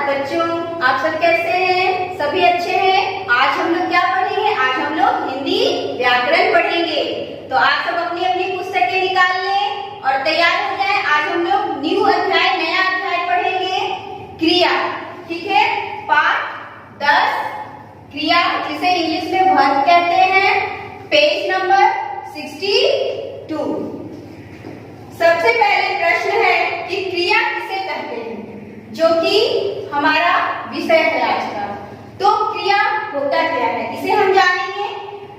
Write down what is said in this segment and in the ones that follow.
बच्चों, आप सब कैसे हैं? सभी अच्छे हैं? आज हम लोग क्या पढ़ेंगे? आज हम लोग हिंदी व्याकरण पढ़ेंगे। तो आप सब अपनी अपनी पुस्तकें निकाल लें और तैयार हो जाएं। आज हम लोग न्यू अध्याय, नया अध्याय पढ़ेंगे, क्रिया। ठीक है, पाठ 10 क्रिया, जिसे इंग्लिश में वर्ब कहते हैं, पेज नंबर 62। सबसे पहले प्रश्न है कि क्रिया किसे कहते हैं, जो कि हमारा विषय है आज का। तो क्रिया होता क्या है, इसे हम जानेंगे।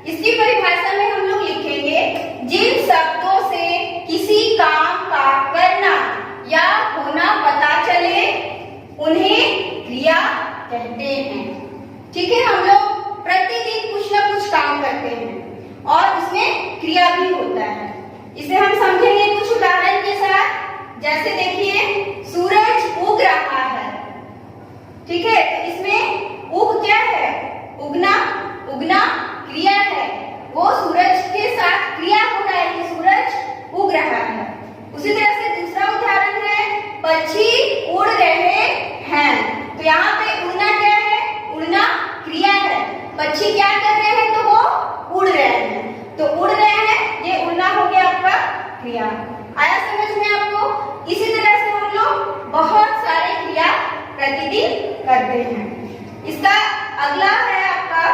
इसकी परिभाषा में हम लोग लिखेंगे, जिन शब्दों से किसी काम का करना या होना पता चले उन्हें क्रिया कहते हैं। ठीक है, हम लोग प्रतिदिन कुछ ना कुछ काम करते हैं और उसमें क्रिया भी होता है। इसे हम समझेंगे कुछ उदाहरण के साथ। जैसे देखिए, सूरज उग रहा है। ठीक है, तो इसमें उग क्या है? उगना। उगना क्रिया है। वो सूरज के साथ क्रिया हो रहा है कि सूरज उग रहा है। उसी तरह से दूसरा उदाहरण है, पक्षी उड़ रहे हैं। तो यहाँ पे उड़ना क्या है? उड़ना क्रिया है। पक्षी क्या कर रहे हैं? तो वो उड़ रहे हैं। तो उड़ रहे हैं, ये उड़ना हो गया आपका क्रिया। आया समझ में आपको? इसी तरह से हम लोग बहुत सारे क्रिया प्रतिदिन करते हैं। इसका अगला है आपका,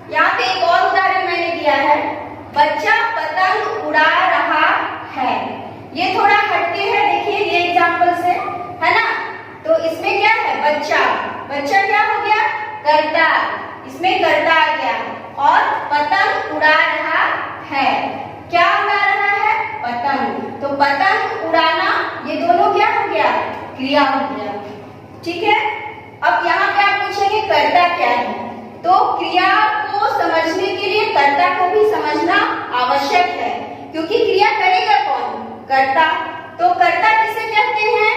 यहाँ पे एक और उदाहरण मैंने दिया है, बच्चा पतंग उड़ा रहा है। ये थोड़ा हटके है, देखिए ये एग्जाम्पल से, है ना। तो इसमें क्या है? बच्चा। बच्चा क्या हो गया? कर्ता। इसमें कर्ता आ गया। और पतंग उड़ा रहा है। क्या उड़ा रहा है? पतंग। तो पतंग उड़ाना, ये दोनों क्या हो गया? क्रिया हो गया। ठीक है, अब यहाँ पे आप पूछेंगे कर्ता क्या है। तो क्रिया को समझने के लिए कर्ता को भी समझना आवश्यक है, क्योंकि क्रिया करेगा कौन? कर्ता। तो कर्ता किसे कहते हैं?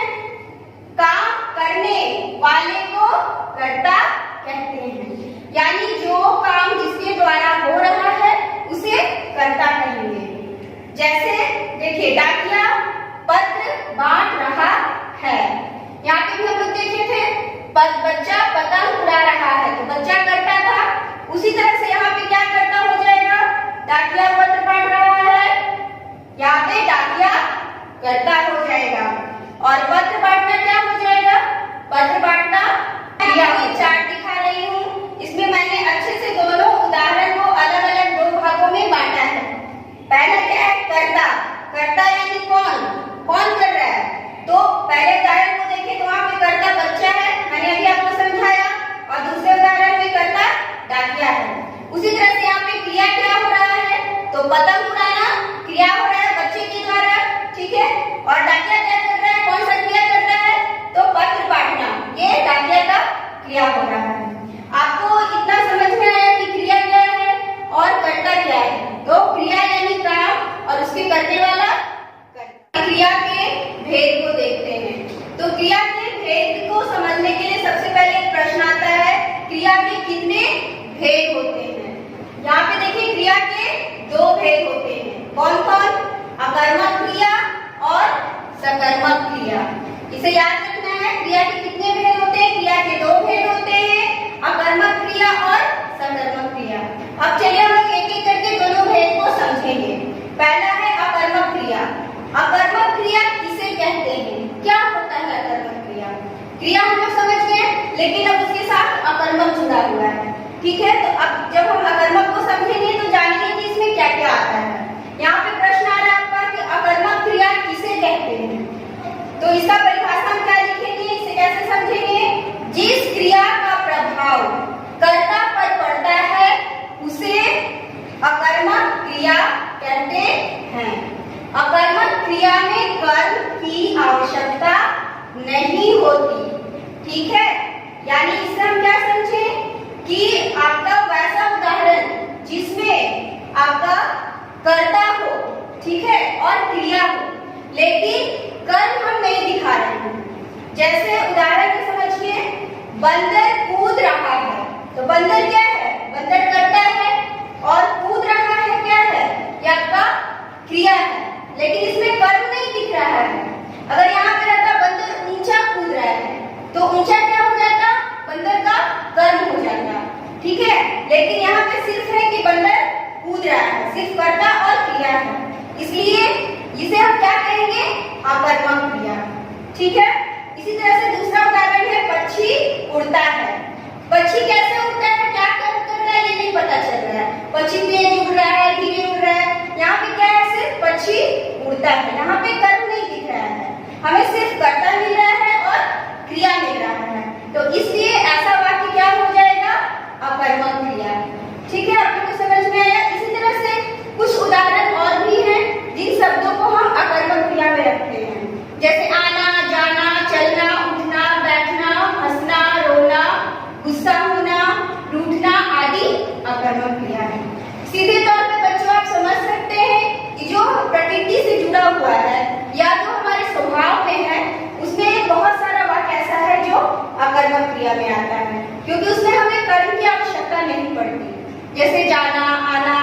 काम करने वाले को कर्ता कहते हैं। यानी जो काम जिसके द्वारा हो रहा है उसे कर्ता कहेंगे। जैसे देखिए, डाकिया पत्र बांट रहा है। यहाँ पे भी हम लोग देखे थे, बच्चा पतंग उड़ा रहा है, तो बच्चा कर्ता था। उसी तरह से यहाँ पे क्या कर्ता हो जाएगा? डाकिया पत्र बांट रहा है, यहाँ पे डाकिया कर्ता हो जाएगा। और पत्र बांटना क्या हो जाएगा? पत्र बांटना क्रिया। मैं चार्ट दिखा रही हूँ, इसमें मैंने अच्छे से दोनों उदाहरण को अलग अलग दो भागों में बांटा है। पहला क्या है? कर्ता। कर्ता यानी कौन? कौन कर रहा है? तो पहले उदाहरण को देखें तो वहां पे कर्ता बच्चा है, मैंने अभी आपको समझाया। और दूसरे उदाहरण में कर्ता डाकिया है। उसी तरह से यहाँ पे क्रिया क्या हो रहा है? तो पतंग उड़ाना क्रिया हो रहा है बच्चे के द्वारा। ठीक है, और डाकिया क्या कर रहा है? कौन सा क्रिया कर रहा है? तो पत्र बांटना, ये डाकिया का क्रिया हो रहा है। आपको इतना समझ में आया कि क्रिया क्या है और कर्ता क्या है? तो क्रिया यानी काम और उसके करने वाला कर्ता। क्रिया के भेद को देखते हैं। तो क्रिया के भेद को समझने के लिए सबसे पहले एक प्रश्न आता है, क्रिया के कितने भेद होते हैं? यहाँ पे देखिए, क्रिया के 2 भेद होते हैं। कौन कौन? अकर्मक क्रिया और सकर्मक क्रिया। इसे याद रखना है। क्रिया के कितने भेद होते हैं? क्रिया के 2 भेद होते हैं, अकर्मक क्रिया और सकर्मक क्रिया। अब चलिए हम लोग एक एक करके दोनों भेद को समझेंगे। पहला है अकर्मक क्रिया। अकर्मक क्रिया किसे कहते हैं? क्या होता है अकर्मक क्रिया? क्रिया हम लोग समझ गए, लेकिन अब उसके साथ अकर्मक जुड़ा हुआ है। ठीक है, तो अब जब हम अकर्मक को समझेंगे तो जानेंगे कि इसमें क्या क्या आता है। यहाँ पे प्रश्न आ रहा है आपका कि अकर्मक क्रिया किसे कहते हैं? तो इसका परिभाषा हम क्या लिखेंगे, इसे कैसे समझेंगे? जिस क्रिया का प्रभाव कर्ता पर पड़ता है उसे अकर्मक क्रिया कहते हैं। अकर्मक क्रिया में कर्म की आवश्यकता नहीं होती। ठीक है, यानी इससे हम क्या समझे कि आपका वैसा उदाहरण जिसमें आपका कर्ता हो, ठीक है, और क्रिया हो, लेकिन कर्म हम नहीं दिखा रहे हैं। जैसे उदाहरण में समझिए, बंदर कूद रहा है। तो बंदर क्या है? बंदर कर्ता है और कूद रहा है क्या है? यह आपका क्रिया है, लेकिन इसमें कर्म नहीं दिख रहा है। अगर यहाँ पे रहता बंदर ऊंचा कूद रहा है, तो ऊंचा क्या हो जाता? ठीक है। लेकिन यहाँ पे सिर्फ है कि बंदर कूद रहा है, सिर्फ कर्ता और क्रिया है, इसलिए इसे हम क्या कहेंगे, आकर्मक क्रिया। ठीक है। इसी तरह से दूसरा उदाहरण है पक्षी उड़ता है। पक्षी कैसे उड़ता है, क्या कर्म कर रहा है ये नहीं पता चल रहा है। पक्षी तेज उड़ रहा है, धीरे उड़ रहा है, यहाँ पे क्या है, सिर्फ पक्षी उड़ता है, यहाँ पे कर्म नहीं दिख रहा है, हमें सिर्फ कर्ता मिल रहा है और क्रिया मिल रहा है, तो इसलिए ऐसा वाक्य क्या हो जाएगा, अकर्मक क्रिया। ठीक है, आप लोग को समझ में आया। इसी तरह से कुछ उदाहरण और भी हैं जिन शब्दों को हम अकर्मक क्रिया में रखते हैं, जैसे आना, जाना, चलना, उठना, बैठना, हंसना, रोना, गुस्सा होना, रूठना आदि अकर्मक क्रिया है। सीधे तौर पे बच्चों आप समझ सकते हैं कि जो प्रकृति से जुड़ा हुआ है या जो हमारे स्वभाव में है, उसमें बहुत सारा वाक्य ऐसा है जो अकर्मक क्रिया में आता है, क्योंकि उसमें हमें कर्म की आवश्यकता नहीं पड़ती। जैसे जाना, आना,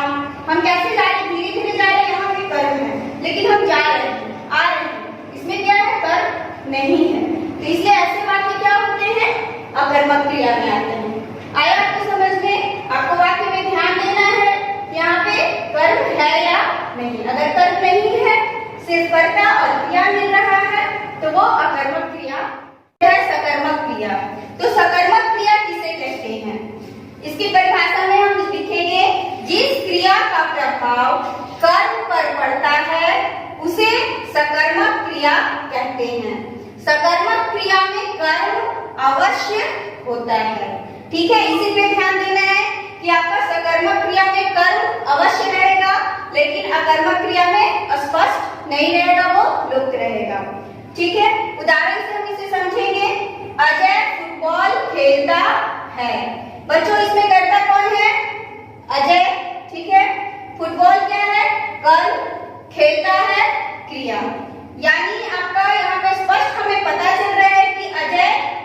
हम कैसे जा रहे, धीरे धीरे जा रहे हैं, यहाँ पे कर्म है, लेकिन हम जा रहे हैं, आ रहे हैं, इसमें क्या है, कर्म नहीं है, तो इसलिए ऐसे वाक्य क्या होते हैं, अकर्मक क्रिया में आते हैं। आया आपको समझ में? आपको वाक्य में ध्यान देना है यहाँ पे कर्म है या नहीं। अगर कर्म नहीं है, सिर्फ कर्ता और क्रिया मिल रहा है, तो वो अकर्मक क्रिया है। सकर्मक क्रिया, तो सकर्मक क्रिया किसे कहते हैं, इसकी परिभाषा में हम लिखेंगे, जिस क्रिया का प्रभाव कर्म पर पड़ता है उसे सकर्मक क्रिया कहते हैं। सकर्मक क्रिया में कर्म अवश्य होता है। ठीक है, इसी पे ध्यान देना है कि आपका सकर्मक क्रिया में कर्म अवश्य रहेगा, लेकिन अकर्मक क्रिया में स्पष्ट नहीं रहेगा, वो लुप्त रहेगा। ठीक है, उदाहरण से हम इसे समझेंगे। अजय फुटबॉल खेलता है। बच्चों इसमें कर्ता कौन है, अजय। ठीक है, फुटबॉल क्या है, कर्म, खेलता है क्रिया, यानी आपका यहाँ पे स्पष्ट हमें पता चल रहा है कि अजय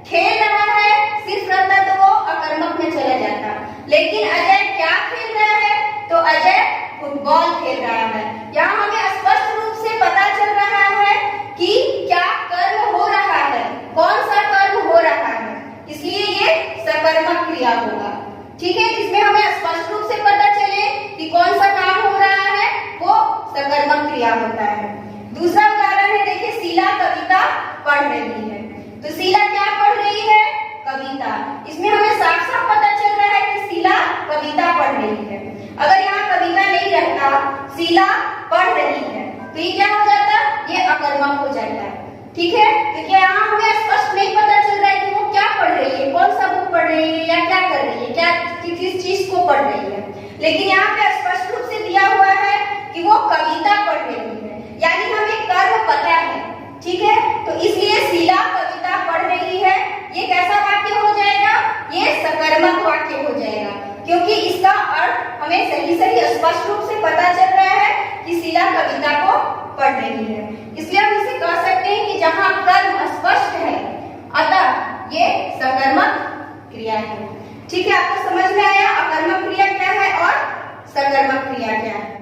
खेल रहा है, सिर्फ रहता तो वो अकर्मक में चला जाता, लेकिन अजय क्या खेल रहा है, तो अजय फुटबॉल खेल रहा है। यहाँ हमें स्पष्ट रूप से पता चल रहा है कि क्या कर्म हो रहा है, कौन सा कर्म हो रहा है, इसलिए ये सकर्मक क्रिया होगा। ठीक है, जिसमें हमें स्पष्ट रूप से पता चले कि कौन सा काम हो रहा है, वो सकर्मक क्रिया होता है। दूसरा उदाहरण है, देखिए, शीला कविता पढ़ रही है। तो शीला क्या पढ़ रही है, कविता। इसमें हमें साफ साफ पता चल रहा है कि शीला कविता पढ़ रही है। अगर यहाँ कविता नहीं रहता, शीला पढ़ रही है, तो ये क्या हो जाता, ये अकर्मक हो जाता है। ठीक है, तो यहाँ हमें स्पष्ट नहीं पता चल रहा है कि वो क्या पढ़ रही है, कौन सा बुक पढ़ रही है या क्या कर रही है, क्या किस चीज को पढ़ रही है, लेकिन यहाँ पे स्पष्ट रूप से दिया हुआ है कि वो कविता पढ़ रही है, यानी हमें कर्म पता है। ठीक है, तो इसलिए शीला कविता पढ़ रही है, ये कैसा वाक्य हो जाएगा, ये सकर्मक वाक्य हो जाएगा, क्योंकि इसका अर्थ हमें सही स्पष्ट रूप से पता चल रहा है कि शीला कविता को पढ़ रही है। इसलिए हम इसे कह सकते हैं कि जहां कर्म स्पष्ट है, अतः ये सकर्मक क्रिया है। ठीक है, आपको समझ में आया अकर्मक क्रिया क्या है और सकर्मक क्रिया क्या है।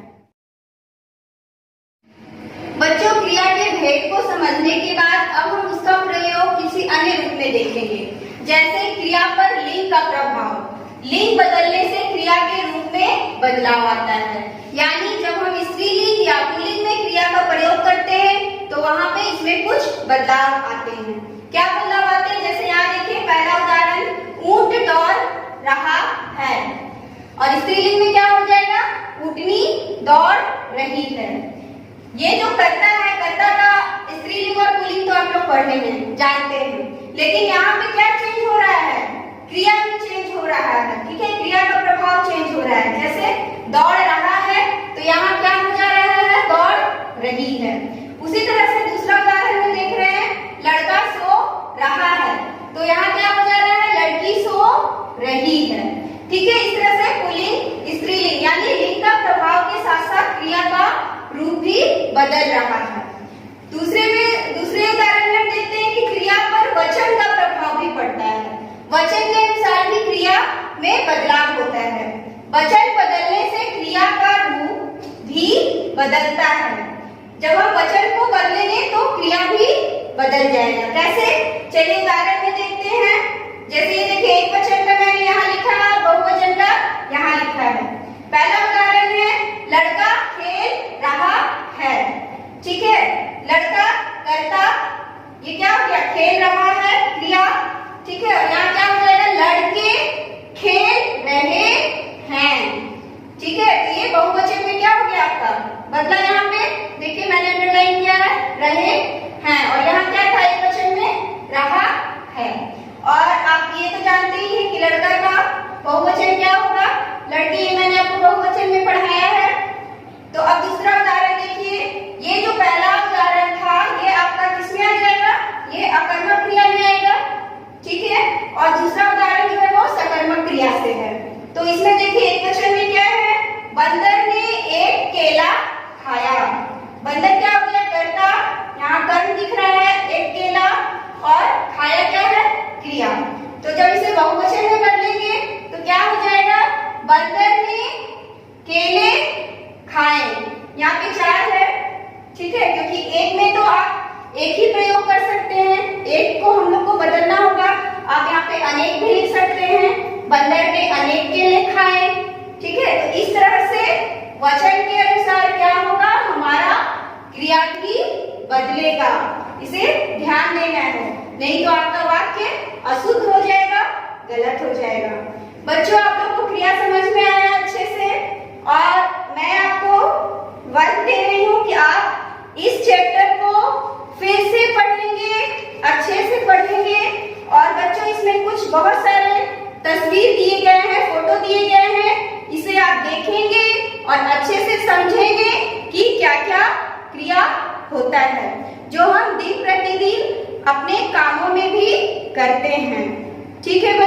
बच्चों, क्रिया के भेद को समझने के बाद अब हम उसका प्रयोग किसी अन्य रूप में देखेंगे, जैसे क्रिया पर लिंग का प्रभाव। लिंग बदलने से क्रिया के रूप में बदलाव आता है, यानी जब हम स्त्रीलिंग या पुल्लिंग में क्रिया का प्रयोग करते हैं तो वहां पे इसमें कुछ बदलाव आते हैं। क्या बदलाव आते हैं, जैसे यहाँ देखिए, पहला उदाहरण, ऊंट दौड़ रहा है, और स्त्रीलिंग में क्या हो जाएगा, ऊंटनी दौड़ रही है। ये जो कर्ता है, कर्ता का स्त्रीलिंग और पुल्लिंग तो आप लोग पढ़े हैं, जानते हैं, लेकिन यहाँ पे क्या चेंज हो रहा है, क्रिया भी चेंज हो रहा है। ठीक है, क्रिया का प्रभाव चेंज हो रहा है, जैसे दौड़ रहा है, तो यहाँ क्या हो जा रहा है, दौड़ रही है। उसी तरह से दूसरा उदाहरण में देख रहे हैं, लड़का सो रहा है, तो यहाँ क्या हो जा रहा है, लड़की सो रही है। ठीक है, इस तरह से पुल्लिंग स्त्रीलिंग यानी लिंग का प्रभाव के साथ साथ क्रिया का रूप भी बदल रहा है। दूसरे उदाहरण में देखते हैं कि क्रिया पर वचन का प्रभाव भी पड़ता है। वचन के अनुसार भी क्रिया में बदलाव होता है। वचन बदलने से क्रिया का रूप भी बदलता है। जब हम वचन को बदलेंगे तो क्रिया भी बदल जाएगा। कैसे, चलिए उदाहरण में देखते हैं। जैसे ये देखिए, एक वचन का मैंने यहाँ लिखा, बहुवचन ठीक है। लड़का, कर्ता, ये क्या हो गया, खेल रहा है, क्रिया, ठीक है। और यहाँ क्या हो जाएगा, लड़के खेल रहे हैं, ठीक है। तो ये बहुवचन में क्या हो गया आपका, बदला। यहाँ पे देखिए मैंने अंडरलाइन किया है, रहे हैं, और यहाँ क्या था एकवचन में, रहा है। और आप ये तो जानते ही हैं कि लड़का का बहुवचन क्या होगा, लड़की, ये मैंने आपको बहुवचन में पढ़ाया है। तो अब दूसरा उदाहरण देखिए, ये जो पहला उदाहरण था ये आपका किसमें आ जाएगा, ये अकर्मक क्रिया में आएगा, ठीक है। और दूसरा उदाहरण जो है वो सकर्मक क्रिया से है। तो इसमें देखिए एकवचन में क्या है, बंदर ने एक केला खाया। बंदर क्या हो गया, कर्ता, यहाँ कर्म दिख रहा है, एक केला, और खाया क्या है, क्रिया। तो जब इसे बहुवचन में बदलेंगे तो क्या हो जाएगा, बंदर ने केले खाए। यहाँ पे 4 है, ठीक है, क्योंकि एक में तो आप एक ही प्रयोग कर सकते हैं, एक को हम लोग को बदलना होगा। आप यहाँ पे अनेक भी लिख सकते हैं, बंदर ने अनेक केले खाए, ठीक है। तो इस तरह से वचन के अनुसार क्या होगा, हमारा क्रिया भी बदलेगा, इसे ध्यान देना है, नहीं तो आपका वाक्य अशुद्ध हो जाएगा, गलत हो जाएगा। बच्चों, आप लोग को क्रिया समझ में आया अच्छे से, और मैं आपको वर्क दे रही हूँ कि आप इस चैप्टर को फिर से पढ़ेंगे, अच्छे से पढ़ेंगे। और बच्चों, इसमें कुछ बहुत सारे तस्वीर दिए गए हैं, फोटो दिए गए हैं, इसे आप देखेंगे और अच्छे से समझेंगे कि क्या क्या क्रिया होता है, जो हम दिन प्रतिदिन अपने कामों में भी करते हैं, ठीक है।